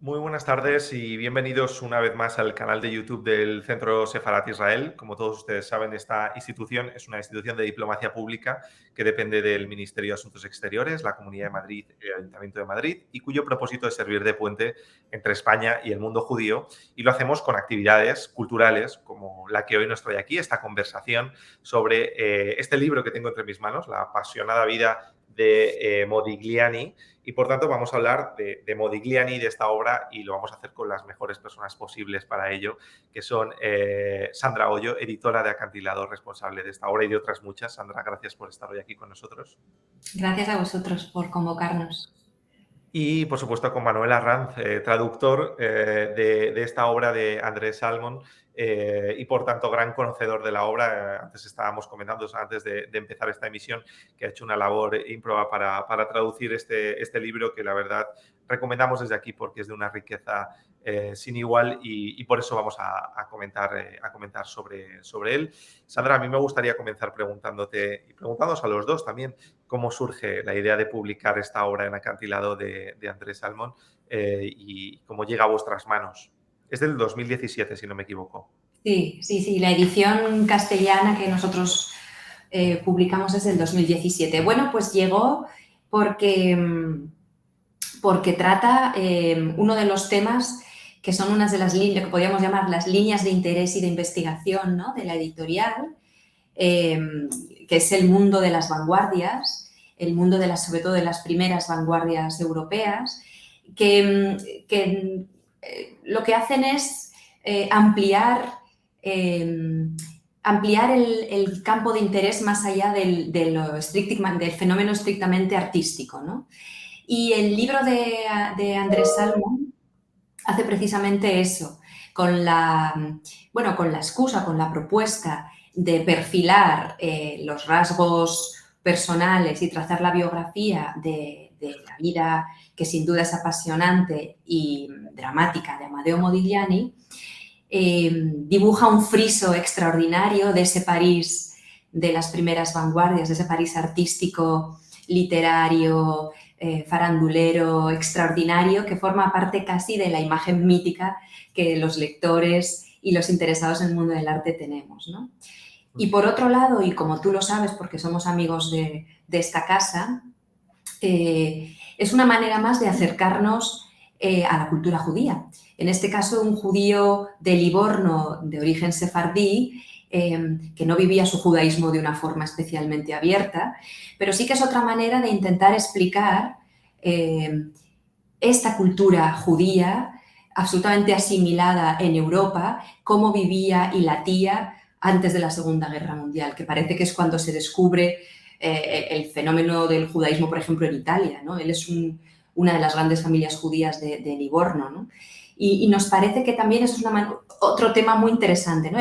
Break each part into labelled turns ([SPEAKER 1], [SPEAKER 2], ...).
[SPEAKER 1] Muy buenas tardes y bienvenidos una vez más al canal de YouTube del Centro Sefarat Israel. Como todos ustedes saben, esta institución es una institución de diplomacia pública que depende del Ministerio de Asuntos Exteriores, la Comunidad de Madrid y el Ayuntamiento de Madrid, y cuyo propósito es servir de puente entre España y el mundo judío. Y lo hacemos con actividades culturales como la que hoy nos trae aquí, esta conversación sobre este libro que tengo entre mis manos, La apasionada vida de Modigliani. Y por tanto vamos a hablar de Modigliani, de esta obra, y lo vamos a hacer con las mejores personas posibles para ello, que son Sandra Hoyo, editora de Acantilado, responsable de esta obra y de otras muchas. Sandra, gracias por estar hoy aquí con nosotros.
[SPEAKER 2] Gracias a vosotros por convocarnos.
[SPEAKER 1] Y, por supuesto, con Manuel Arranz, traductor de esta obra de Andrés Salmón y, por tanto, gran conocedor de la obra. Antes estábamos comentando, antes de empezar esta emisión, que ha hecho una labor ímproba para traducir este libro que, la verdad, recomendamos desde aquí porque es de una riqueza sin igual y por eso vamos a comentar sobre él. Sandra, a mí me gustaría comenzar preguntándote y preguntándoos a los dos también cómo surge la idea de publicar esta obra en Acantilado de Andrés Salmón y cómo llega a vuestras manos. Es del 2017, si no me equivoco.
[SPEAKER 2] Sí, la edición castellana que nosotros publicamos es del 2017. Bueno, pues llegó porque trata uno de los temas que son unas de las líneas, que podríamos llamar las líneas de interés y de investigación, ¿no?, de la editorial, que es el mundo de las vanguardias, el mundo sobre todo de las primeras vanguardias europeas, que lo que hacen es ampliar el campo de interés más allá del fenómeno estrictamente artístico, ¿no? Y el libro de Andrés Salmón hace precisamente eso, con la excusa, con la propuesta de perfilar los rasgos personales y trazar la biografía de la vida, que sin duda es apasionante y dramática, de Amadeo Modigliani. Dibuja un friso extraordinario de ese París de las primeras vanguardias, de ese París artístico, literario, farandulero, extraordinario, que forma parte casi de la imagen mítica que los lectores y los interesados en el mundo del arte tenemos, ¿no? Y por otro lado, y como tú lo sabes porque somos amigos de esta casa, es una manera más de acercarnos a la cultura judía. En este caso, un judío de Livorno, de origen sefardí, que no vivía su judaísmo de una forma especialmente abierta, pero sí que es otra manera de intentar explicar esta cultura judía absolutamente asimilada en Europa, cómo vivía y latía antes de la Segunda Guerra Mundial, que parece que es cuando se descubre el fenómeno del judaísmo, por ejemplo, en Italia, ¿no? Él es una de las grandes familias judías de Livorno, ¿no? Y nos parece que también eso es otro tema muy interesante, ¿no?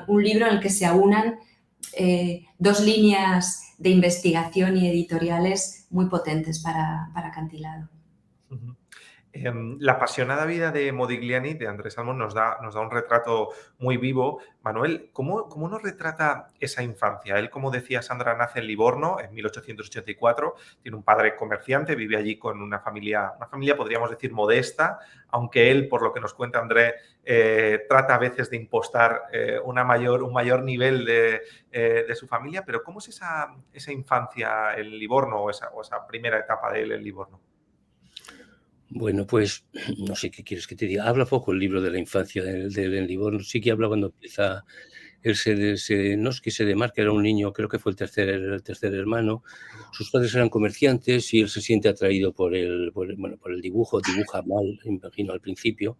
[SPEAKER 2] Un libro en el que se aunan dos líneas de investigación y editoriales muy potentes para Acantilado.
[SPEAKER 1] La apasionada vida de Modigliani, de Andrés Salmón, nos da un retrato muy vivo. Manuel, ¿cómo nos retrata esa infancia? Él, como decía Sandra, nace en Livorno en 1884, tiene un padre comerciante, vive allí con una familia podríamos decir modesta, aunque él, por lo que nos cuenta André, trata a veces de impostar un mayor nivel de su familia. Pero ¿cómo es esa infancia en Livorno o esa primera etapa de él en Livorno?
[SPEAKER 3] Bueno, pues no sé qué quieres que te diga. Habla poco el libro de la infancia de Livorno. Sí que habla cuando empieza. No es que se demarca, era un niño, creo que fue el tercer hermano. Sus padres eran comerciantes y él se siente atraído por el dibujo. Dibuja mal, imagino, al principio.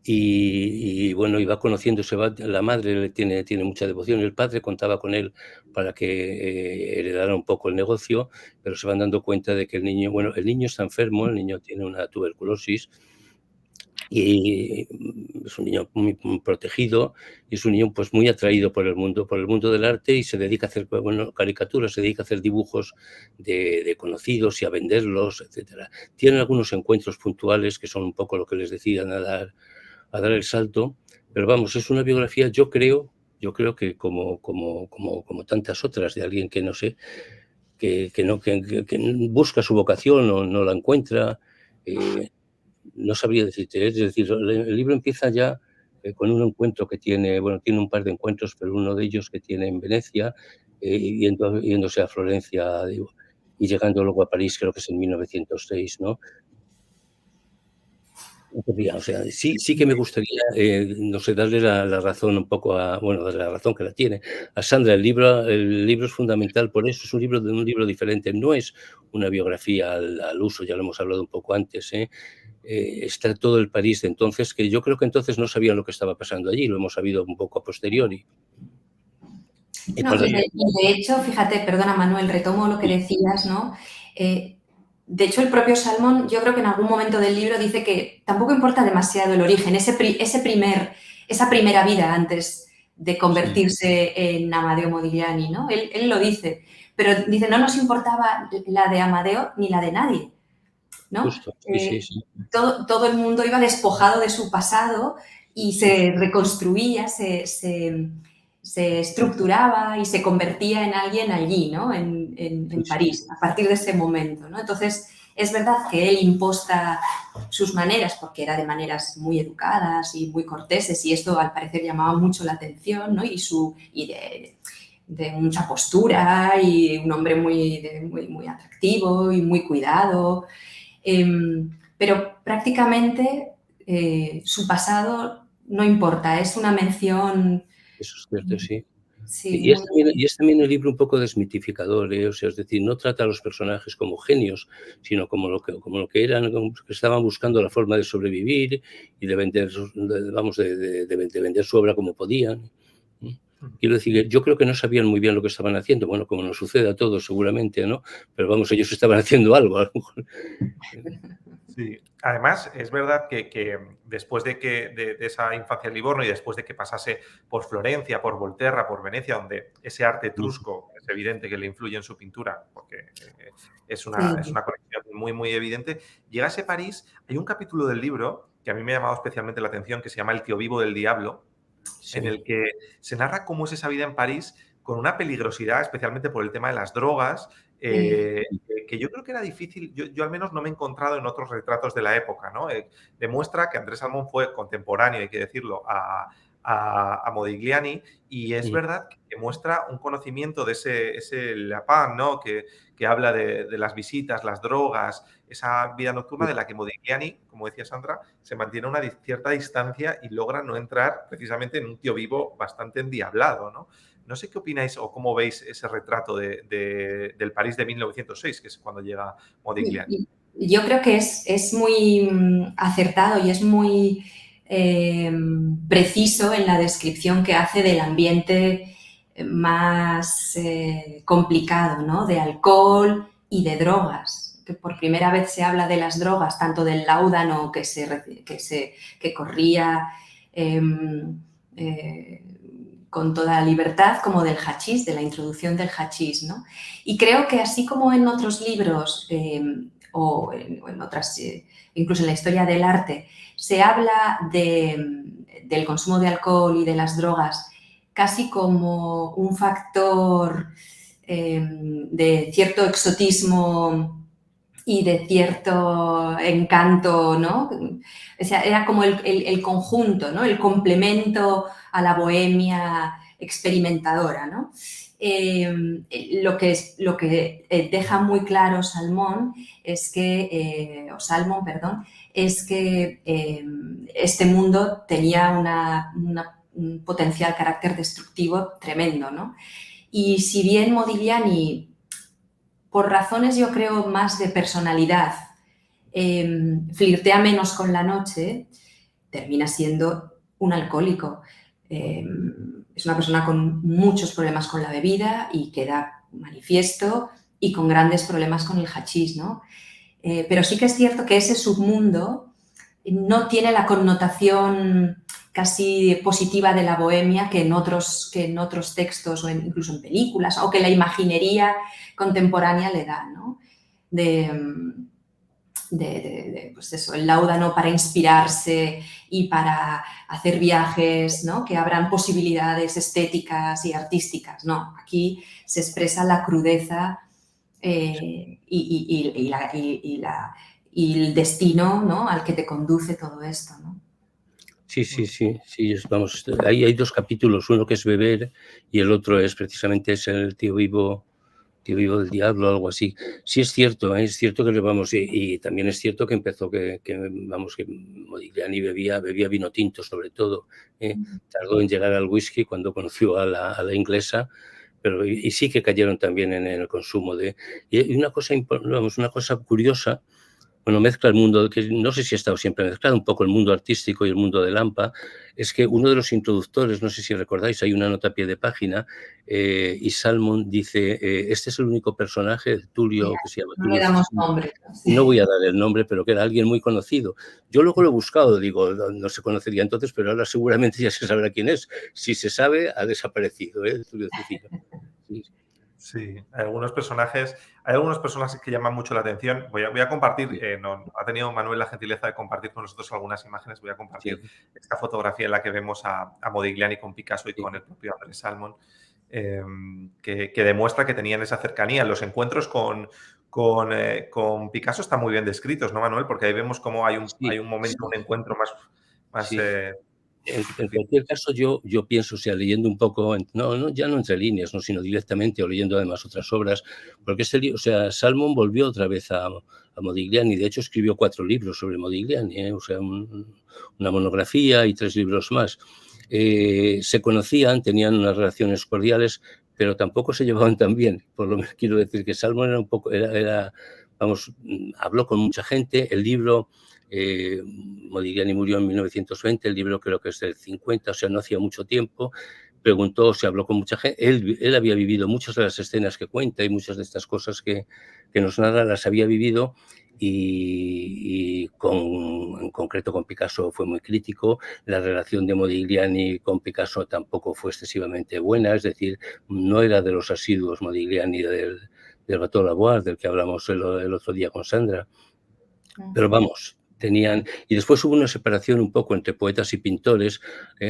[SPEAKER 3] Y bueno, iba conociendo, la madre tiene mucha devoción, el padre contaba con él para que heredara un poco el negocio, pero se van dando cuenta de que el niño está enfermo, el niño tiene una tuberculosis y es un niño muy protegido y es un niño pues muy atraído por el mundo del arte, y se dedica a hacer caricaturas, se dedica a hacer dibujos de conocidos y a venderlos, etcétera. Tienen algunos encuentros puntuales que son un poco lo que les decidan a dar el salto, pero vamos, es una biografía, yo creo que como tantas otras, de alguien que no sé, que busca su vocación o no la encuentra, no sabría decirte, es decir, el libro empieza ya con un encuentro que tiene, bueno, tiene un par de encuentros, pero uno de ellos que tiene en Venecia, yéndose a Florencia, digo, y llegando luego a París, creo que es en 1906, ¿no? O sea, sí que me gustaría, no sé, darle la razón un poco bueno, darle la razón que la tiene, a Sandra. El libro es fundamental por eso, es un libro diferente, no es una biografía al uso, ya lo hemos hablado un poco antes, ¿eh? Está todo el París de entonces, que yo creo que entonces no sabían lo que estaba pasando allí, lo hemos sabido un poco a posteriori. Y
[SPEAKER 2] No,
[SPEAKER 3] para
[SPEAKER 2] y de hecho, fíjate, perdona Manuel, retomo lo que decías, ¿no? De hecho, el propio Salmón, yo creo que en algún momento del libro dice que tampoco importa demasiado el origen, esa primera vida antes de convertirse en Amadeo Modigliani, ¿no? Él lo dice, pero dice, no nos importaba la de Amadeo ni la de nadie, ¿no?
[SPEAKER 3] justo, sí.
[SPEAKER 2] Todo el mundo iba despojado de su pasado y se reconstruía, se estructuraba y se convertía en alguien allí, ¿no? En París, a partir de ese momento, ¿no? Entonces, es verdad que él imposta sus maneras, porque era de maneras muy educadas y muy corteses, y esto al parecer llamaba mucho la atención, ¿no? Y de mucha postura, y un hombre muy atractivo y muy cuidado. Pero prácticamente su pasado no importa, es una mención.
[SPEAKER 3] Eso es cierto, sí.
[SPEAKER 2] Sí,
[SPEAKER 3] Y es también el libro un poco desmitificador, ¿eh? O sea, es decir, no trata a los personajes como genios, sino como lo que eran, como que estaban buscando la forma de sobrevivir y de vender, vamos, de vender su obra como podían. Quiero decir, que yo creo que no sabían muy bien lo que estaban haciendo, bueno, como nos sucede a todos seguramente, ¿no? Pero vamos, ellos estaban haciendo algo, a lo mejor.
[SPEAKER 1] Sí, además es verdad que después de esa infancia en Livorno y después de que pasase por Florencia, por Volterra, por Venecia, donde ese arte etrusco es evidente que le influye en su pintura, porque es una conexión muy evidente, llega a ese París. Hay un capítulo del libro que a mí me ha llamado especialmente la atención, que se llama El tío vivo del diablo, en el que se narra cómo es esa vida en París con una peligrosidad, especialmente por el tema de las drogas, que yo creo que era difícil, yo al menos no me he encontrado en otros retratos de la época, ¿no? Demuestra que Andrés Salmón fue contemporáneo, hay que decirlo, a Modigliani, y es verdad que muestra un conocimiento de ese Lapin, ¿no? Que habla de las visitas, las drogas, esa vida nocturna de la que Modigliani, como decía Sandra, se mantiene a una cierta distancia y logra no entrar precisamente en un tío vivo bastante endiablado, ¿no? No sé qué opináis o cómo veis ese retrato del París de 1906, que es cuando llega Modigliani.
[SPEAKER 2] Yo creo que es muy acertado y es muy preciso en la descripción que hace del ambiente más complicado, ¿no? De alcohol y de drogas. Que por primera vez se habla de las drogas, tanto del láudano que corría con toda libertad, como del hachís, de la introducción del hachís, ¿no? Y creo que así como en otros libros o en otras, incluso en la historia del arte, se habla del consumo de alcohol y de las drogas casi como un factor de cierto exotismo y de cierto encanto, ¿no? O sea, era como el conjunto, ¿no? El complemento a la bohemia experimentadora, ¿no? Lo que deja muy claro Salmón es que, es que este mundo tenía un potencial carácter destructivo tremendo, ¿no? Y si bien Modigliani, por razones yo creo más de personalidad, flirtea menos con la noche, termina siendo un alcohólico. Es una persona con muchos problemas con la bebida y queda manifiesto, y con grandes problemas con el hachís, ¿no? Pero sí que es cierto que ese submundo no tiene la connotación casi positiva de la bohemia que en otros textos o incluso en películas, o que la imaginería contemporánea le da, ¿no? Pues eso, el láudano para inspirarse y para hacer viajes, ¿no? Que abran posibilidades estéticas y artísticas. No, aquí se expresa la crudeza y el destino, ¿no?, al que te conduce todo esto, ¿no?
[SPEAKER 3] Sí, vamos, hay dos capítulos, uno que es Beber y el otro es precisamente es el tío vivo del diablo, algo así. Sí es cierto que le vamos, y también es cierto que empezó que Modigliani bebía vino tinto sobre todo, tardó en llegar al whisky cuando conoció a la inglesa, pero y sí que cayeron también en el consumo de... Y una cosa curiosa, bueno, mezcla el mundo, que no sé si ha estado siempre mezclado, un poco el mundo artístico y el mundo de Lampa, es que uno de los introductores, no sé si recordáis, hay una nota a pie de página, y Salmon dice, este es el único personaje de Tulio, que se llama
[SPEAKER 2] No le
[SPEAKER 3] Tulio
[SPEAKER 2] damos
[SPEAKER 3] Cicino.
[SPEAKER 2] nombre, ¿no? Sí.
[SPEAKER 3] No voy a dar el nombre, pero que era alguien muy conocido. Yo luego lo he buscado, digo, no se conocería entonces, pero ahora seguramente ya se sabrá quién es. Si se sabe, ha desaparecido, Tulio Cicino. Sí.
[SPEAKER 1] Sí, hay algunos personajes que llaman mucho la atención. Voy a compartir, ha tenido Manuel la gentileza de compartir con nosotros algunas imágenes. Voy a compartir esta fotografía en la que vemos a Modigliani con Picasso y con el propio André Salmon, que demuestra que tenían esa cercanía. Los encuentros con Picasso están muy bien descritos, ¿no, Manuel? Porque ahí vemos cómo hay un momento, un encuentro más
[SPEAKER 3] Sí. En cualquier caso, yo pienso, o sea, leyendo un poco, ya no entre líneas, sino directamente, o leyendo además otras obras, porque Salmon volvió otra vez a Modigliani. De hecho, escribió 4 libros sobre Modigliani, o sea, una monografía y 3 libros más. Se conocían, tenían unas relaciones cordiales, pero tampoco se llevaban tan bien. Por lo menos quiero decir que Salmon era un poco, habló con mucha gente. El libro, Modigliani murió en 1920, el libro creo que es del 50, o sea, no hacía mucho tiempo. Preguntó, se habló con mucha gente. Él había vivido muchas de las escenas que cuenta y muchas de estas cosas que nos narra las había vivido, y en concreto con Picasso fue muy crítico. La relación de Modigliani con Picasso tampoco fue excesivamente buena, es decir, no era de los asiduos Modigliani del Bateau Lavoir, del que hablamos el otro día con Sandra. Pero vamos, y después hubo una separación un poco entre poetas y pintores,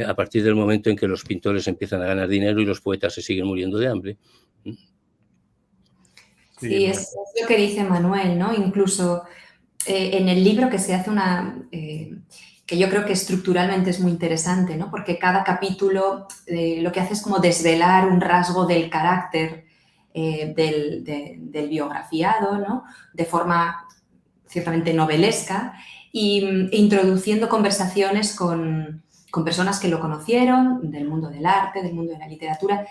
[SPEAKER 3] a partir del momento en que los pintores empiezan a ganar dinero y los poetas se siguen muriendo de hambre.
[SPEAKER 2] Sí, es lo que dice Manuel, ¿no? Incluso en el libro que se hace que yo creo que estructuralmente es muy interesante, ¿no? Porque cada capítulo lo que hace es como desvelar un rasgo del carácter del biografiado, ¿no? De forma ciertamente novelesca, e introduciendo conversaciones con personas que lo conocieron, del mundo del arte, del mundo de la literatura,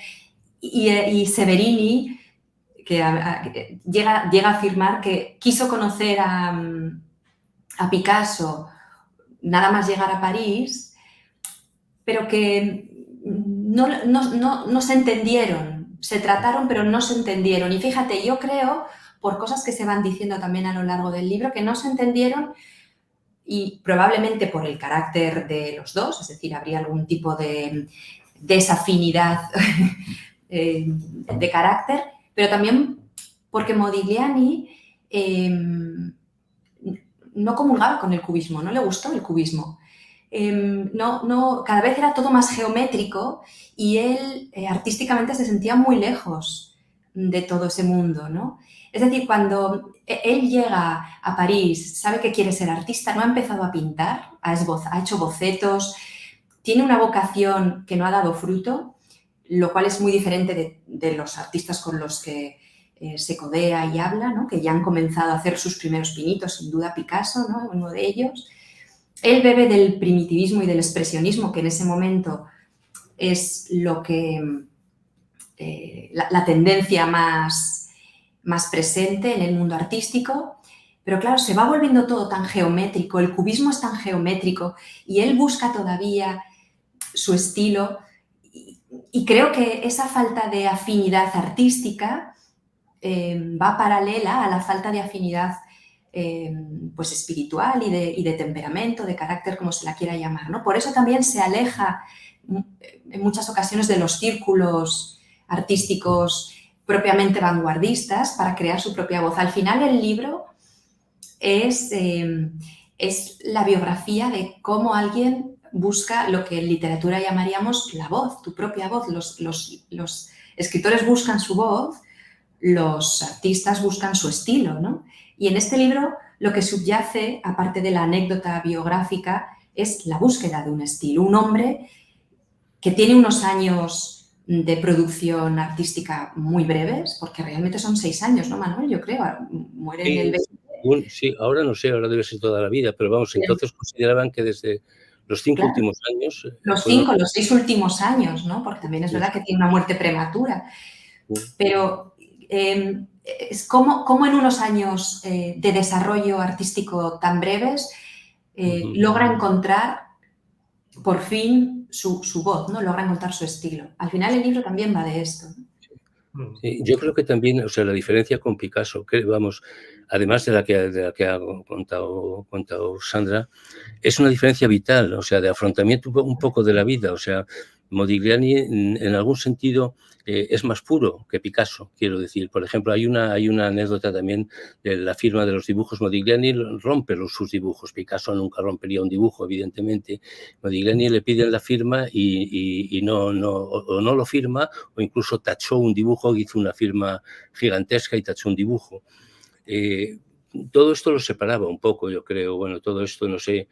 [SPEAKER 2] y Severini, que llega a afirmar que quiso conocer a Picasso nada más llegar a París, pero que no se entendieron, se trataron pero no se entendieron. Y fíjate, yo creo, por cosas que se van diciendo también a lo largo del libro, que no se entendieron, y probablemente por el carácter de los dos, es decir, habría algún tipo de desafinidad de carácter, pero también porque Modigliani no comulgaba con el cubismo, no le gustó el cubismo. Cada vez era todo más geométrico y él artísticamente se sentía muy lejos de todo ese mundo, ¿no? Es decir, cuando él llega a París, sabe que quiere ser artista, no ha empezado a pintar, ha hecho bocetos, tiene una vocación que no ha dado fruto, lo cual es muy diferente de los artistas con los que se codea y habla, ¿no? Que ya han comenzado a hacer sus primeros pinitos, sin duda Picasso, ¿no? Uno de ellos. Él bebe del primitivismo y del expresionismo, que en ese momento es lo que la tendencia más presente en el mundo artístico, pero claro, se va volviendo todo tan geométrico, el cubismo es tan geométrico y él busca todavía su estilo, y creo que esa falta de afinidad artística va paralela a la falta de afinidad pues espiritual y de temperamento, de carácter, como se la quiera llamar, ¿no? Por eso también se aleja en muchas ocasiones de los círculos artísticos propiamente vanguardistas para crear su propia voz. Al final el libro es la biografía de cómo alguien busca lo que en literatura llamaríamos la voz, tu propia voz. Los escritores buscan su voz, los artistas buscan su estilo, ¿no? Y en este libro lo que subyace, aparte de la anécdota biográfica, es la búsqueda de un estilo. Un hombre que tiene unos años de producción artística muy breves, porque realmente son 6 años, ¿no, Manuel? Yo creo, muere en el 20.
[SPEAKER 3] Sí, ahora no sé, ahora debe ser toda la vida, pero vamos, entonces consideraban que desde los 5
[SPEAKER 2] Claro,
[SPEAKER 3] últimos años
[SPEAKER 2] los
[SPEAKER 3] fueron...
[SPEAKER 2] 5, los 6 últimos años, ¿no? Porque también es verdad que tiene una muerte prematura. Pero es como en unos años de desarrollo artístico tan breves logra encontrar por fin su voz, ¿no? Logra encontrar su estilo. Al final el libro también va de esto, ¿no?
[SPEAKER 3] Sí, yo creo que también, o sea, la diferencia con Picasso, que vamos, además de la que ha contado Sandra, es una diferencia vital, o sea, de afrontamiento un poco de la vida. O sea, Modigliani en algún sentido es más puro que Picasso, quiero decir. Por ejemplo, hay una anécdota también de la firma de los dibujos. Modigliani rompe sus dibujos. Picasso nunca rompería un dibujo, evidentemente. Modigliani le piden la firma y no lo firma, o incluso tachó un dibujo, hizo una firma gigantesca y tachó un dibujo. Todo esto lo separaba un poco, yo creo. Bueno, todo esto, no sé...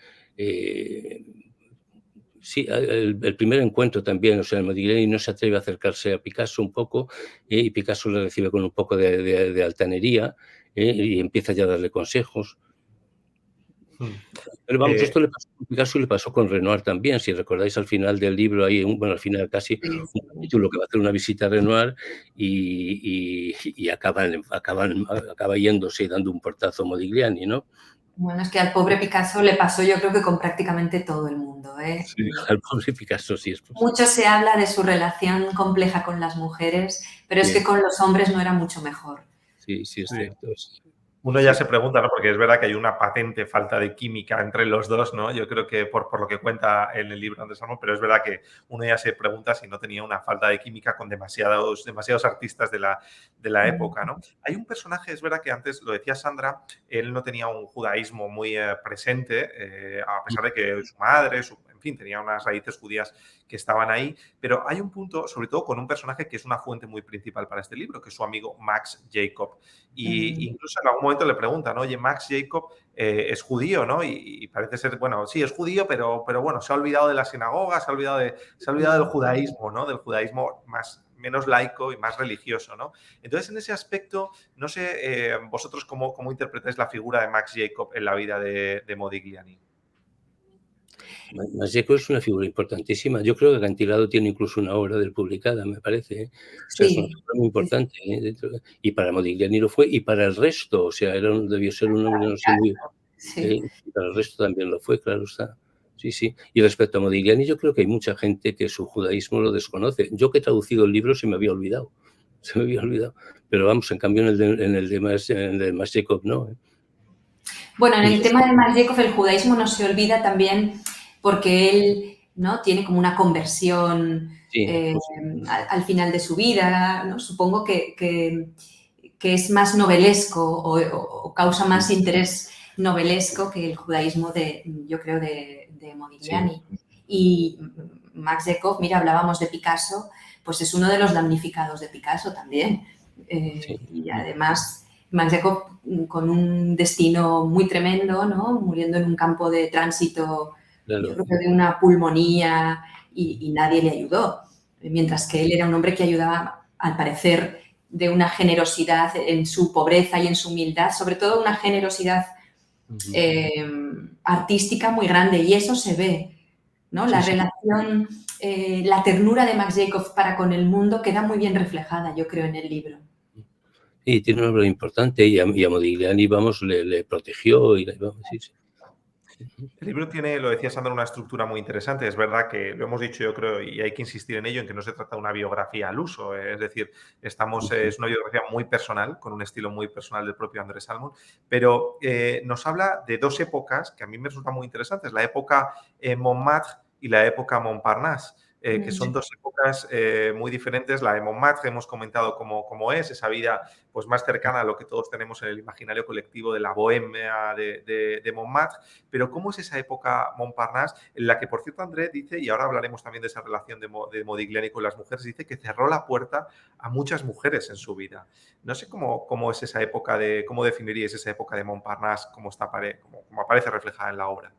[SPEAKER 3] sí, el primer encuentro también, o sea, Modigliani no se atreve a acercarse a Picasso un poco, y Picasso le recibe con un poco de altanería, y empieza ya a darle consejos. Pero vamos, esto le pasó con Picasso y le pasó con Renoir también. Si recordáis, al final del libro hay al final casi un capítulo que va a hacer una visita a Renoir y acaba yéndose y dando un portazo a Modigliani, ¿no?
[SPEAKER 2] Bueno, es que al pobre Picasso le pasó, yo creo que con prácticamente todo el mundo, ¿eh?
[SPEAKER 3] Sí, al pobre Picasso sí es posible.
[SPEAKER 2] Mucho se habla de su relación compleja con las mujeres, pero es que con los hombres no era mucho mejor.
[SPEAKER 3] Sí, sí, es cierto.
[SPEAKER 1] Uno ya se pregunta, ¿no? Porque es verdad que hay una patente falta de química entre los dos, ¿no? Yo creo que por lo que cuenta en el libro Andrés Salmón, pero es verdad que uno ya se pregunta si no tenía una falta de química con demasiados artistas de la época, ¿no? Hay un personaje, es verdad que antes lo decía Sandra, él no tenía un judaísmo muy presente, a pesar de que su madre, en fin, tenía unas raíces judías que estaban ahí, pero hay un punto, sobre todo con un personaje que es una fuente muy principal para este libro, que es su amigo Max Jacob. Y incluso en algún momento le preguntan, oye, Max Jacob es judío, ¿no? Y parece ser, bueno, sí, es judío, pero bueno, se ha olvidado de la sinagoga, se ha olvidado del judaísmo, ¿no? Del judaísmo menos laico y más religioso, ¿no? Entonces, en ese aspecto, no sé vosotros cómo interpretáis la figura de Max Jacob en la vida de Modigliani.
[SPEAKER 3] Max Jacob es una figura importantísima. Yo creo que Acantilado tiene incluso una obra de él publicada, me parece, ¿eh? O sea, es una
[SPEAKER 2] Sí.
[SPEAKER 3] figura muy importante, ¿eh? Y para Modigliani lo fue, y para el resto, o sea, debió ser un hombre, no sé, muy...
[SPEAKER 2] Sí.
[SPEAKER 3] Y para el resto también lo fue, claro está. Sí, sí. Y respecto a Modigliani, yo creo que hay mucha gente que su judaísmo lo desconoce. Yo que he traducido el libro se me había olvidado. Pero vamos, en cambio en el de Max Jacob no, ¿eh?
[SPEAKER 2] Bueno, en el tema de Max Jacob, el judaísmo no se olvida también porque él, ¿no?, tiene como una conversión al final de su vida, ¿no? Supongo que es más novelesco o causa más interés novelesco que el judaísmo yo creo, de Modigliani. Sí. Y Max Jacob, mira, hablábamos de Picasso, pues es uno de los damnificados de Picasso también. Y además... Max Jacob con un destino muy tremendo, ¿no? Muriendo en un campo de tránsito, claro, yo creo que de una pulmonía y nadie le ayudó. Mientras que él era un hombre que ayudaba, al parecer, de una generosidad en su pobreza y en su humildad, sobre todo una generosidad artística muy grande, y eso se ve, ¿no? La relación, la ternura de Max Jacob para con el mundo queda muy bien reflejada, yo creo, en el libro.
[SPEAKER 3] Y tiene una obra importante, y a Modigliani, vamos, le protegió y sí.
[SPEAKER 1] El libro tiene, lo decía Sandra, una estructura muy interesante. Es verdad que lo hemos dicho, yo creo, y hay que insistir en ello, en que no se trata de una biografía al uso. Es decir, es una biografía muy personal, con un estilo muy personal del propio Andrés Salmón, pero nos habla de dos épocas que a mí me resultan muy interesantes, la época Montmartre y la época Montparnasse. que son dos épocas muy diferentes. La de Montmartre hemos comentado cómo es, esa vida pues, más cercana a lo que todos tenemos en el imaginario colectivo de la bohemia de Montmartre, pero ¿cómo es esa época Montparnasse en la que, por cierto, André dice, y ahora hablaremos también de esa relación de Modigliani con las mujeres, dice que cerró la puerta a muchas mujeres en su vida? No sé cómo es esa época cómo definiríais esa época de Montparnasse, cómo aparece reflejada en la obra.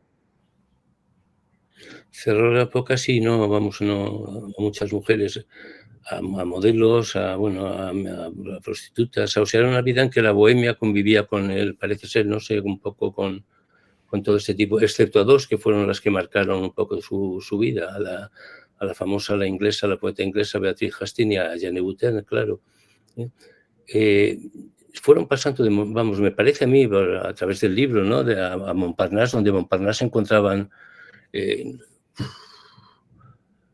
[SPEAKER 3] Cerró la época, sí, no, vamos, no, a muchas mujeres, a modelos, bueno, a prostitutas, o sea, era una vida en que la bohemia convivía con él, parece ser, no sé, un poco con todo ese tipo, excepto a dos que fueron las que marcaron un poco su vida, a la famosa, la inglesa, la poeta inglesa Beatriz Hastings y a Jane Butler, claro. Fueron pasando, vamos, me parece a mí, a través del libro, ¿no?, a Montparnasse, donde Montparnasse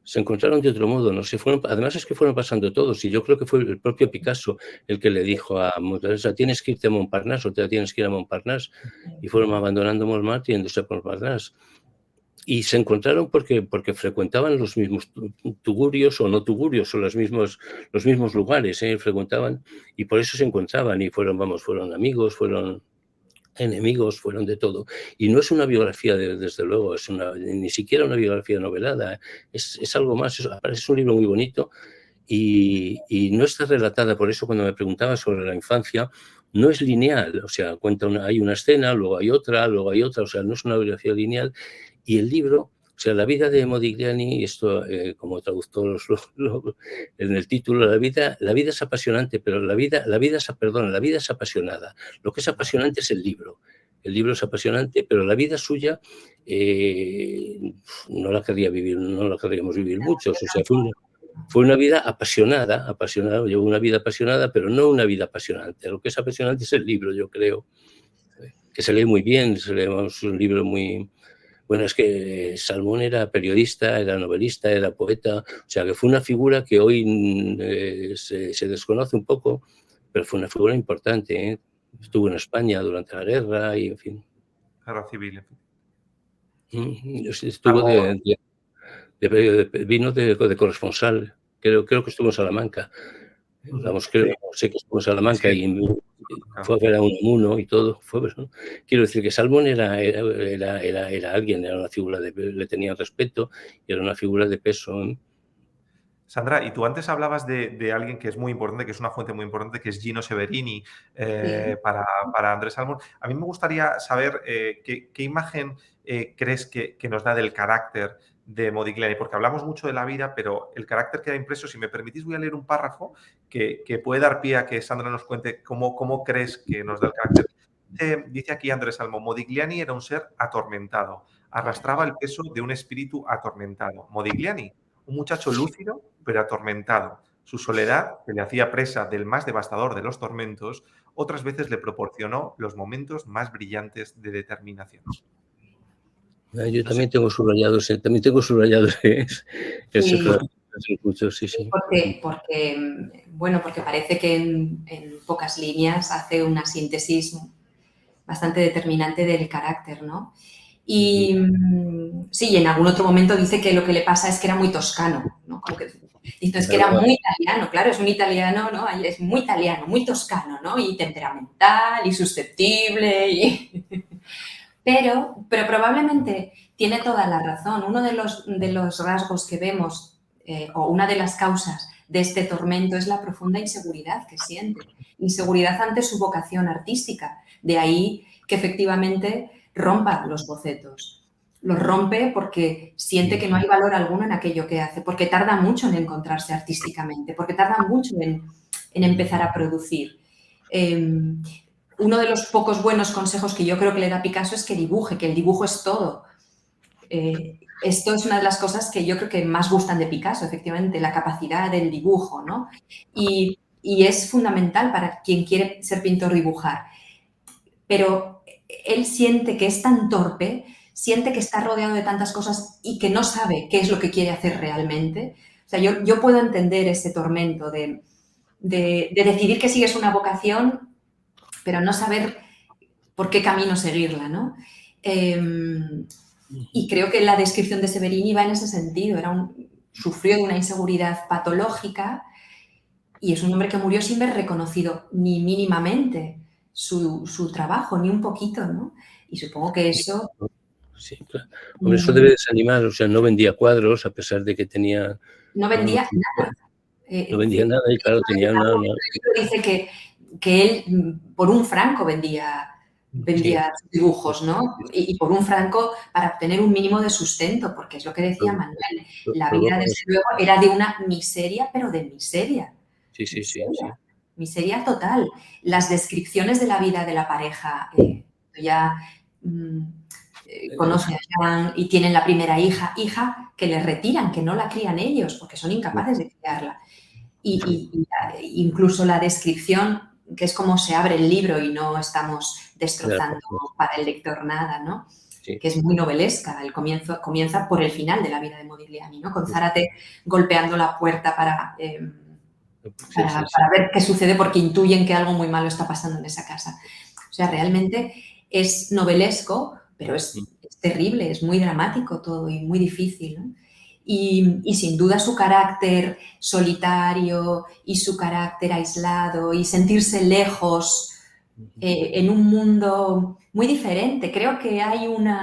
[SPEAKER 3] se encontraban de otro modo, no sé, además es que fueron pasando todos, y yo creo que fue el propio Picasso el que le dijo a Montparnasse: tienes que irte a Montparnasse o te tienes que ir a Montparnasse, y fueron abandonando Montmartre y yéndose a Montparnasse. Y se encontraron porque frecuentaban los mismos tugurios o no tugurios, o los mismos lugares, frecuentaban, y por eso se encontraban, y fueron amigos, fueron enemigos, fueron de todo. Y no es una biografía, desde luego, ni siquiera una biografía novelada, es algo más, es un libro muy bonito y no está relatada. Por eso, cuando me preguntaba sobre la infancia, no es lineal, o sea, hay una escena, luego hay otra, o sea, no es una biografía lineal. Y el libro, o sea, la vida de Modigliani, esto como traductor en el título, la vida es apasionante, pero la vida es apasionada. Lo que es apasionante es el libro. El libro es apasionante, pero la vida suya no la querríamos vivir muchos. O sea, fue una vida apasionada, llevó una vida apasionada, pero no una vida apasionante. Lo que es apasionante es el libro, yo creo, que se lee muy bien, es un libro muy... Bueno, es que Salmón era periodista, era novelista, era poeta, o sea, que fue una figura que hoy se desconoce un poco, pero fue una figura importante, ¿eh? Estuvo en España durante la guerra y, en fin.
[SPEAKER 1] Guerra civil,
[SPEAKER 3] en fin. Estuvo vino de corresponsal, creo que estuvo en Salamanca. Vamos, sé que estuvo en Salamanca, sí. Y fue a ver a Unamuno y todo. Quiero decir que Salmón era alguien, era una figura, le tenía respeto y era una figura de peso, ¿eh?
[SPEAKER 1] Sandra, y tú antes hablabas de alguien que es muy importante, que es una fuente muy importante, que es Gino Severini, para Andrés Salmón. A mí me gustaría saber qué imagen crees que nos da del carácter de Modigliani, porque hablamos mucho de la vida, pero el carácter queda impreso. Si me permitís, voy a leer un párrafo que puede dar pie a que Sandra nos cuente cómo crees que nos da el carácter. Dice aquí Andrés Salmón: Modigliani era un ser atormentado, arrastraba el peso de un espíritu atormentado. Modigliani, un muchacho lúcido, pero atormentado. Su soledad, que le hacía presa del más devastador de los tormentos, otras veces le proporcionó los momentos más brillantes de determinación.
[SPEAKER 3] Yo también tengo subrayados ese mucho, sí.
[SPEAKER 2] Porque parece que en pocas líneas hace una síntesis bastante determinante del carácter, ¿no? Y sí, en algún otro momento dice que lo que le pasa es que era muy toscano, ¿no? Como que, entonces, que era muy italiano, claro, es un italiano, ¿no? Es muy italiano, muy toscano, ¿no? Y temperamental y susceptible. Pero probablemente tiene toda la razón. Uno de los rasgos que vemos, o una de las causas de este tormento, es la profunda inseguridad que siente. Inseguridad ante su vocación artística. De ahí que efectivamente rompa los bocetos. Los rompe porque siente que no hay valor alguno en aquello que hace, porque tarda mucho en encontrarse artísticamente, porque tarda mucho en empezar a producir. Uno de los pocos buenos consejos que yo creo que le da Picasso es que dibuje, que el dibujo es todo. Esto es una de las cosas que yo creo que más gustan de Picasso, efectivamente, la capacidad del dibujo, ¿no? Y es fundamental para quien quiere ser pintor, dibujar. Pero él siente que es tan torpe, siente que está rodeado de tantas cosas y que no sabe qué es lo que quiere hacer realmente. O sea, yo puedo entender ese tormento de decidir que sigues una vocación, pero no saber por qué camino seguirla, ¿no? Y creo que la descripción de Severini va en ese sentido. sufrió de una inseguridad patológica y es un hombre que murió sin ver reconocido ni mínimamente su trabajo, ni un poquito, ¿no? Y supongo que eso...
[SPEAKER 3] Sí, claro. Hombre, eso debe desanimar, o sea, no vendía cuadros a pesar de que tenía...
[SPEAKER 2] No vendía nada.
[SPEAKER 3] No vendía nada y claro, tenía una...
[SPEAKER 2] Dice que él por un franco vendía sus dibujos, ¿no? Y por un franco para obtener un mínimo de sustento, porque es lo que decía Manuel. La vida, desde luego, era de una miseria, pero de miseria.
[SPEAKER 3] Sí.
[SPEAKER 2] Miseria total. Las descripciones de la vida de la pareja, ya conoce a Jean y tienen la primera hija que les retiran, que no la crían ellos, porque son incapaces de criarla. Y incluso la descripción, que es como se abre el libro y no estamos destrozando para el lector nada, ¿no? Sí. Que es muy novelesca. El comienza por el final de la vida de Modigliani, ¿no? Con Zárate golpeando la puerta para ver qué sucede porque intuyen que algo muy malo está pasando en esa casa. O sea, realmente es novelesco, pero es terrible, es muy dramático todo y muy difícil, ¿no? Y sin duda su carácter solitario y su carácter aislado y sentirse lejos en un mundo muy diferente. Creo que hay un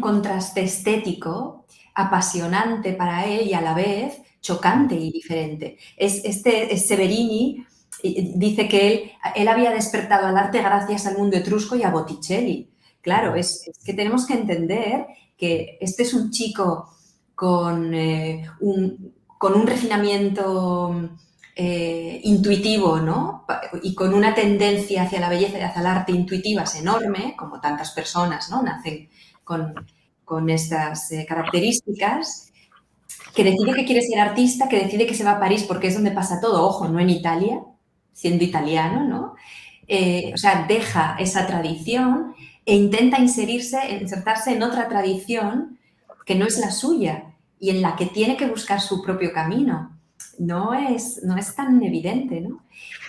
[SPEAKER 2] contraste estético apasionante para él y a la vez chocante y diferente. Severini dice que él había despertado al arte gracias al mundo etrusco y a Botticelli. Claro, es que tenemos que entender que este es un chico con un refinamiento intuitivo, ¿no? Y con una tendencia hacia la belleza y hacia el arte intuitivas enorme, como tantas personas, ¿no? Nacen con estas características, que decide que quiere ser artista, que decide que se va a París porque es donde pasa todo, ojo, no en Italia, siendo italiano, ¿no? O sea, deja esa tradición e intenta insertarse en otra tradición que no es la suya y en la que tiene que buscar su propio camino. No es tan evidente, ¿no?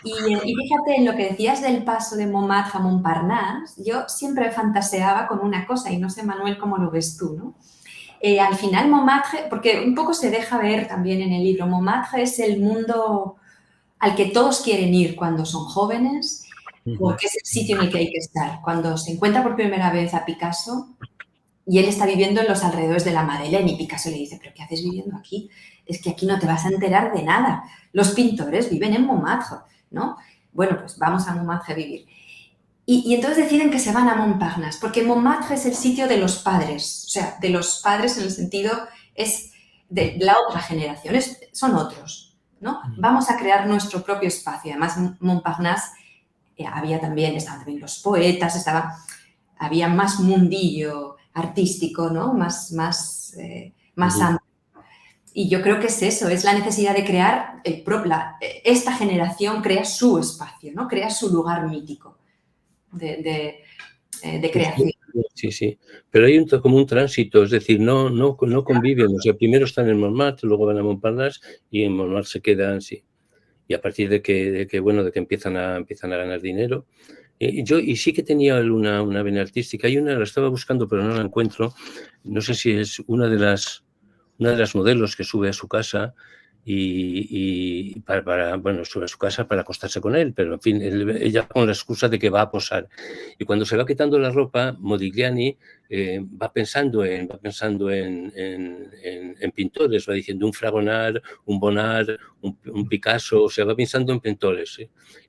[SPEAKER 2] Y fíjate, en lo que decías del paso de Montmartre a Montparnasse, yo siempre fantaseaba con una cosa, y no sé, Manuel, cómo lo ves tú, ¿no? Al final Montmartre, porque un poco se deja ver también en el libro, Montmartre es el mundo al que todos quieren ir cuando son jóvenes, porque es el sitio en el que hay que estar. Cuando se encuentra por primera vez a Picasso y él está viviendo en los alrededores de la Madeleine y Picasso le dice, ¿pero qué haces viviendo aquí? Es que aquí no te vas a enterar de nada. Los pintores viven en Montmartre, ¿no? Bueno, pues vamos a Montmartre a vivir. Y entonces deciden que se van a Montparnasse, porque Montmartre es el sitio de los padres, o sea, de los padres en el sentido es de la otra generación, son otros, ¿no? Vamos a crear nuestro propio espacio. Además, Montparnasse estaban también los poetas, había más mundillo artístico, ¿no? Más amplio. Y yo creo que es eso, es la necesidad de crear, esta generación crea su espacio, ¿no? Crea su lugar mítico de creación.
[SPEAKER 3] Sí. Pero hay como un tránsito, es decir, no conviven. O sea, primero están en Montmartre, luego van a Montparnasse y en Montmartre se quedan, sí. Y a partir de que empiezan a ganar dinero. Y sí que tenía una vena artística. Hay la estaba buscando, pero no la encuentro. No sé si es una de las modelos que sube a su casa y sube a su casa para acostarse con él, pero en fin, ella con la excusa de que va a posar. Y cuando se va quitando la ropa, Modigliani va pensando en pintores, va diciendo un Fragonard, un Bonnard, un Picasso, o sea, va pensando en pintores.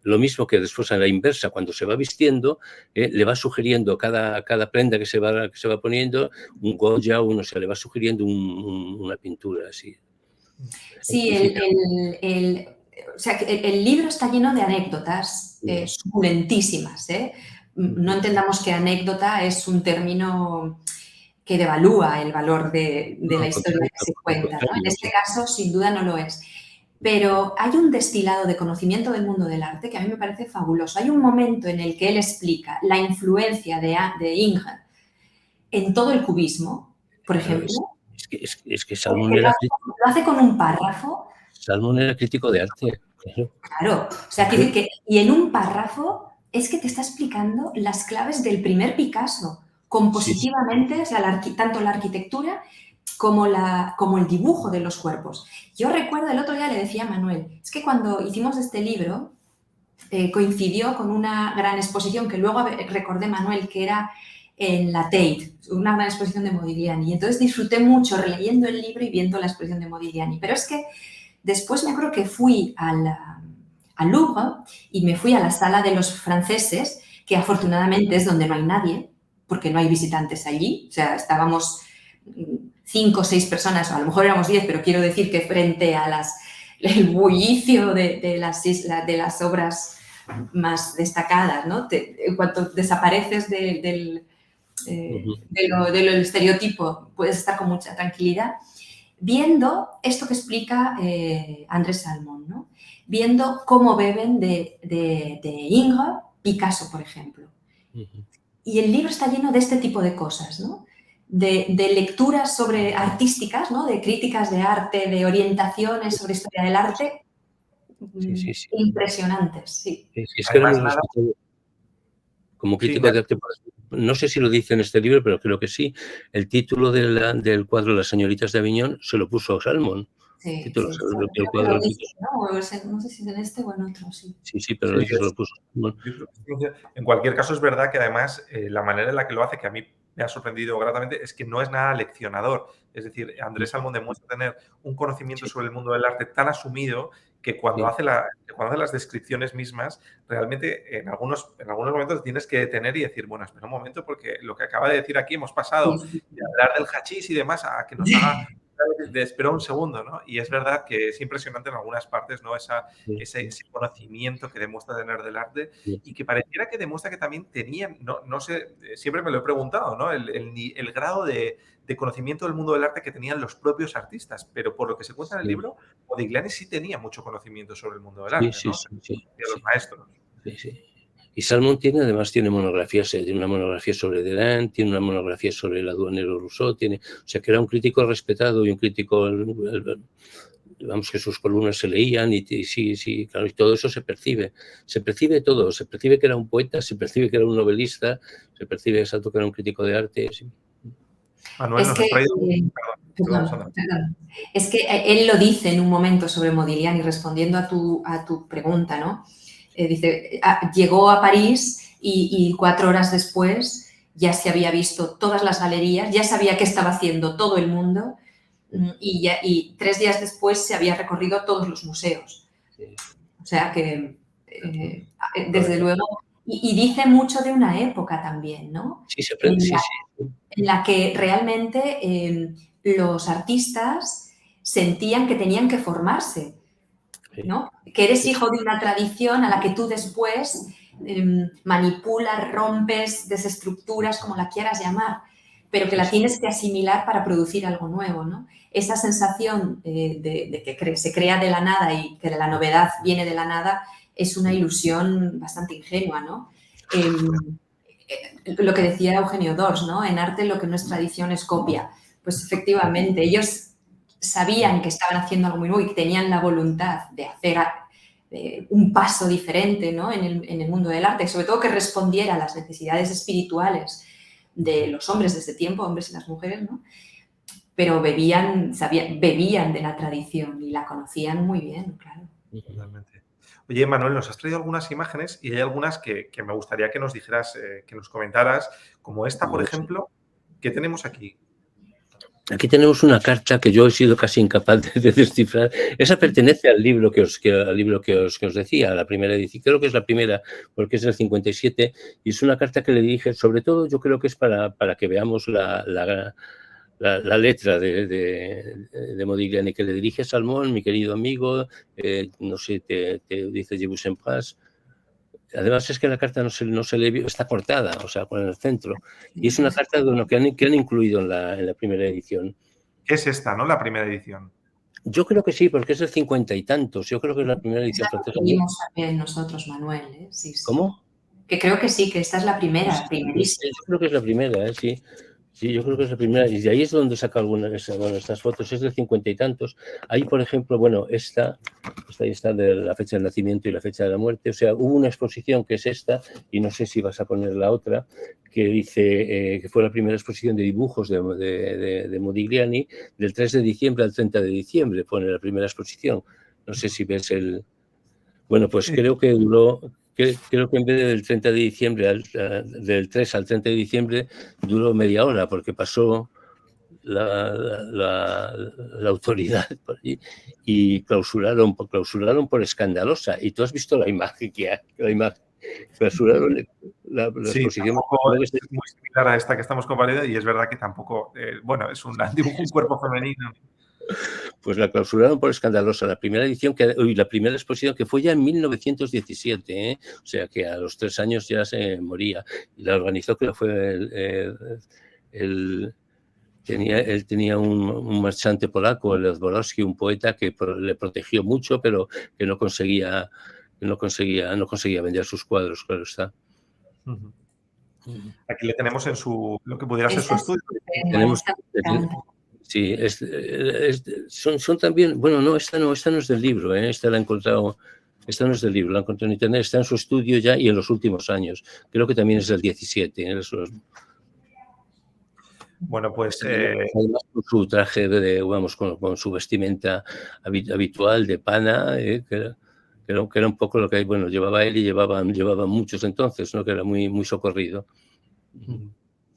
[SPEAKER 3] Lo mismo que después a la inversa, cuando se va vistiendo, le va sugiriendo cada prenda que se va poniendo, un Goya, le va sugiriendo una pintura así.
[SPEAKER 2] Sí, o sea, el libro está lleno de anécdotas suculentísimas, ¿eh? No entendamos que anécdota es un término que devalúa el valor de la historia que se cuenta, ¿no? En este caso, sin duda, no lo es. Pero hay un destilado de conocimiento del mundo del arte que a mí me parece fabuloso. Hay un momento en el que él explica la influencia de Ingres en todo el cubismo, por ejemplo.
[SPEAKER 3] Es que Salmón era...
[SPEAKER 2] Lo hace con un párrafo.
[SPEAKER 3] Salmón era crítico de arte.
[SPEAKER 2] Claro. O sea, quiere decir que... Y en un párrafo es que te está explicando las claves del primer Picasso, compositivamente, o sea, tanto la arquitectura como el dibujo de los cuerpos. Yo recuerdo, el otro día le decía a Manuel, es que cuando hicimos este libro coincidió con una gran exposición que luego recordé, Manuel, que era en la Tate, una gran exposición de Modigliani. Y entonces disfruté mucho releyendo el libro y viendo la exposición de Modigliani. Pero es que después me acuerdo que fui al Louvre y me fui a la sala de los franceses, que afortunadamente es donde no hay nadie, porque no hay visitantes allí. O sea, estábamos 5 o 6 personas, o a lo mejor éramos 10, pero quiero decir que frente a el bullicio de las obras más destacadas, ¿no? En cuanto desapareces del estereotipo, puedes estar con mucha tranquilidad, viendo esto que explica André Salmon, ¿no? Viendo cómo beben de Ingres, Picasso, por ejemplo. Y el libro está lleno de este tipo de cosas, ¿no? De lecturas artísticas, ¿no? De críticas de arte, de orientaciones sobre historia del arte,
[SPEAKER 3] Sí.
[SPEAKER 2] impresionantes, sí.
[SPEAKER 3] Es que como crítico de arte, no sé si lo dice en este libro, pero creo que sí. El título del cuadro Las señoritas de Aviñón se lo puso Salmon.
[SPEAKER 2] Sí,
[SPEAKER 3] el cuadro
[SPEAKER 2] dice, no sé si es en este o en otro, sí.
[SPEAKER 3] Sí, pero lo dice, se lo puso Salmon.
[SPEAKER 1] En cualquier caso, es verdad que además la manera en la que lo hace, que a mí me ha sorprendido gratamente, es que no es nada leccionador. Es decir, André Salmon demuestra tener un conocimiento sobre el mundo del arte tan asumido que cuando hace las descripciones mismas, realmente en algunos momentos tienes que detener y decir, bueno, espera un momento, porque lo que acaba de decir aquí hemos pasado de hablar del hachís y demás a que nos haga espera un segundo, ¿no? Y es verdad que es impresionante en algunas partes, ¿no? Ese conocimiento que demuestra tener del arte y que pareciera que demuestra que también tenían, no sé, siempre me lo he preguntado, ¿no? El grado de conocimiento del mundo del arte que tenían los propios artistas, pero por lo que se cuenta en el libro, Modigliani sí tenía mucho conocimiento sobre el mundo del arte, ¿no? Los maestros.
[SPEAKER 3] Sí. Y Salmon tiene monografías, tiene una monografía sobre Derain, tiene una monografía sobre el aduanero Rousseau, o sea que era un crítico respetado y un crítico, vamos, que sus columnas se leían y sí, claro, y todo eso se percibe todo, se percibe que era un poeta, se percibe que era un novelista, se percibe exacto que era un crítico de arte, sí.
[SPEAKER 1] Manuel, nos has traído...
[SPEAKER 2] Perdón. Es que él lo dice en un momento sobre Modigliani, respondiendo a tu pregunta, ¿no? Dice, llegó a París y 4 horas después ya se había visto todas las galerías, ya sabía qué estaba haciendo todo el mundo y 3 días después se había recorrido todos los museos. O sea que, desde luego, y dice mucho de una época también, ¿no?
[SPEAKER 3] Sí, se aprende,
[SPEAKER 2] en la que realmente los artistas sentían que tenían que formarse, ¿no? Que eres hijo de una tradición a la que tú después manipulas, rompes, desestructuras, como la quieras llamar, pero que la tienes que asimilar para producir algo nuevo, ¿no? Esa sensación de que se crea de la nada y que la novedad viene de la nada es una ilusión bastante ingenua, ¿no? Lo que decía Eugenio Dors, ¿no? En arte lo que no es tradición es copia. Pues efectivamente, ellos sabían que estaban haciendo algo muy nuevo y que tenían la voluntad de hacer un paso diferente, ¿no? en el mundo del arte, sobre todo que respondiera a las necesidades espirituales de los hombres de ese tiempo, hombres y las mujeres, ¿no? Pero bebían de la tradición y la conocían muy bien, claro.
[SPEAKER 1] Totalmente. Oye, Manuel, nos has traído algunas imágenes y hay algunas que me gustaría que nos dijeras, que nos comentaras, como esta, por ejemplo. ¿Qué tenemos aquí?
[SPEAKER 3] Aquí tenemos una carta que yo he sido casi incapaz de descifrar. Esa pertenece al libro que os decía, a la primera edición. Creo que es la primera, porque es del 57, y es una carta que le dirige, sobre todo yo creo que es para que veamos la letra de Modigliani, que le dirige Salmon, mi querido amigo, no sé, te dice Je vous embrasse. Además es que la carta no se lee, está cortada, o sea, con el centro. Y es una carta que han incluido en la primera edición.
[SPEAKER 1] Es esta, ¿no? La primera edición.
[SPEAKER 3] Yo creo que sí, porque es del 50 y tantos. Yo creo que es la primera edición francesa.
[SPEAKER 2] Vimos también nosotros, Manuel, ¿eh? Sí.
[SPEAKER 3] ¿Cómo?
[SPEAKER 2] Que creo que sí, que esta es la primera, primerísima.
[SPEAKER 3] Yo creo que es la primera, sí. Sí, yo creo que es la primera, y de ahí es donde saca algunas de estas fotos, es de 50 y tantos. Ahí, por ejemplo, bueno, ahí está de la fecha del nacimiento y la fecha de la muerte. O sea, hubo una exposición que es esta, y no sé si vas a poner la otra, que dice que fue la primera exposición de dibujos de Modigliani, del 3 de diciembre al 30 de diciembre, pone la primera exposición. No sé si ves el... Bueno, pues creo que duró... Creo que en vez del 30 de diciembre, del 3 al 30 de diciembre, duró media hora, porque pasó la autoridad por allí y clausuraron por escandalosa. Y tú has visto la imagen que hay, clausuraron la
[SPEAKER 1] Sí,
[SPEAKER 3] exposición.
[SPEAKER 1] es muy similar a esta que estamos compartiendo y es verdad que tampoco, bueno, es un dibujo, un cuerpo femenino.
[SPEAKER 3] Pues la clausuraron por escandalosa. La primera edición, la primera exposición, que fue ya en 1917, ¿eh? O sea que a los 3 años ya se moría. Y la organizó, que fue él tenía un marchante polaco, el Zborowski, un poeta que le protegió mucho, pero que no conseguía vender sus cuadros, claro está.
[SPEAKER 1] Aquí le tenemos en lo que pudiera ser su estudio.
[SPEAKER 3] Tenemos, sí, son también, bueno, no, esta no es del libro, esta la he encontrado, esta no es del libro, la encontré en internet, está en su estudio ya y en los últimos años. Creo que también es del 17.
[SPEAKER 1] Bueno, pues...
[SPEAKER 3] Además, con su traje, vamos, con su vestimenta habitual de pana, que era un poco lo que, bueno, llevaba él y llevaba muchos entonces, ¿no? Que era muy, muy socorrido.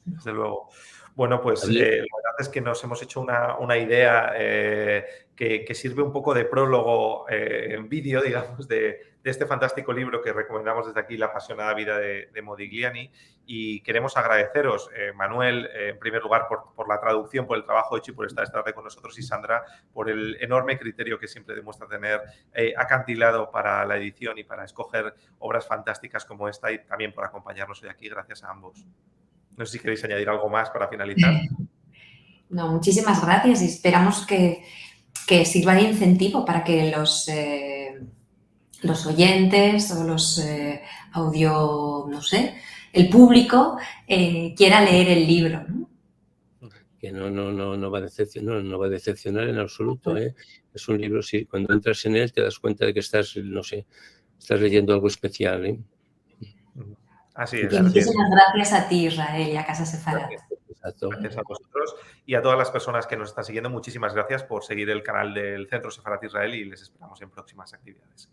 [SPEAKER 1] Desde luego. Bueno, pues la verdad es que nos hemos hecho una idea que sirve un poco de prólogo en vídeo, digamos, de este fantástico libro que recomendamos desde aquí, La apasionada vida de Modigliani. Y queremos agradeceros, Manuel, en primer lugar, por la traducción, por el trabajo hecho y por estar esta tarde con nosotros, y Sandra, por el enorme criterio que siempre demuestra tener acantilado para la edición y para escoger obras fantásticas como esta, y también por acompañarnos hoy aquí. Gracias a ambos. No sé si queréis añadir algo más para finalizar.
[SPEAKER 2] No, muchísimas gracias y esperamos que sirva de incentivo para que los oyentes o los no sé, el público quiera leer el libro, ¿no?
[SPEAKER 3] Que no va a decepcionar en absoluto, ¿eh? Es un libro, sí, cuando entras en él te das cuenta de que estás, no sé, estás leyendo algo especial, ¿eh?
[SPEAKER 1] Así es.
[SPEAKER 2] Y muchísimas gracias a ti, Israel, y a Casa Sefarad.
[SPEAKER 1] Gracias a vosotros y a todas las personas que nos están siguiendo. Muchísimas gracias por seguir el canal del Centro Sefarat Israel y les esperamos en próximas actividades.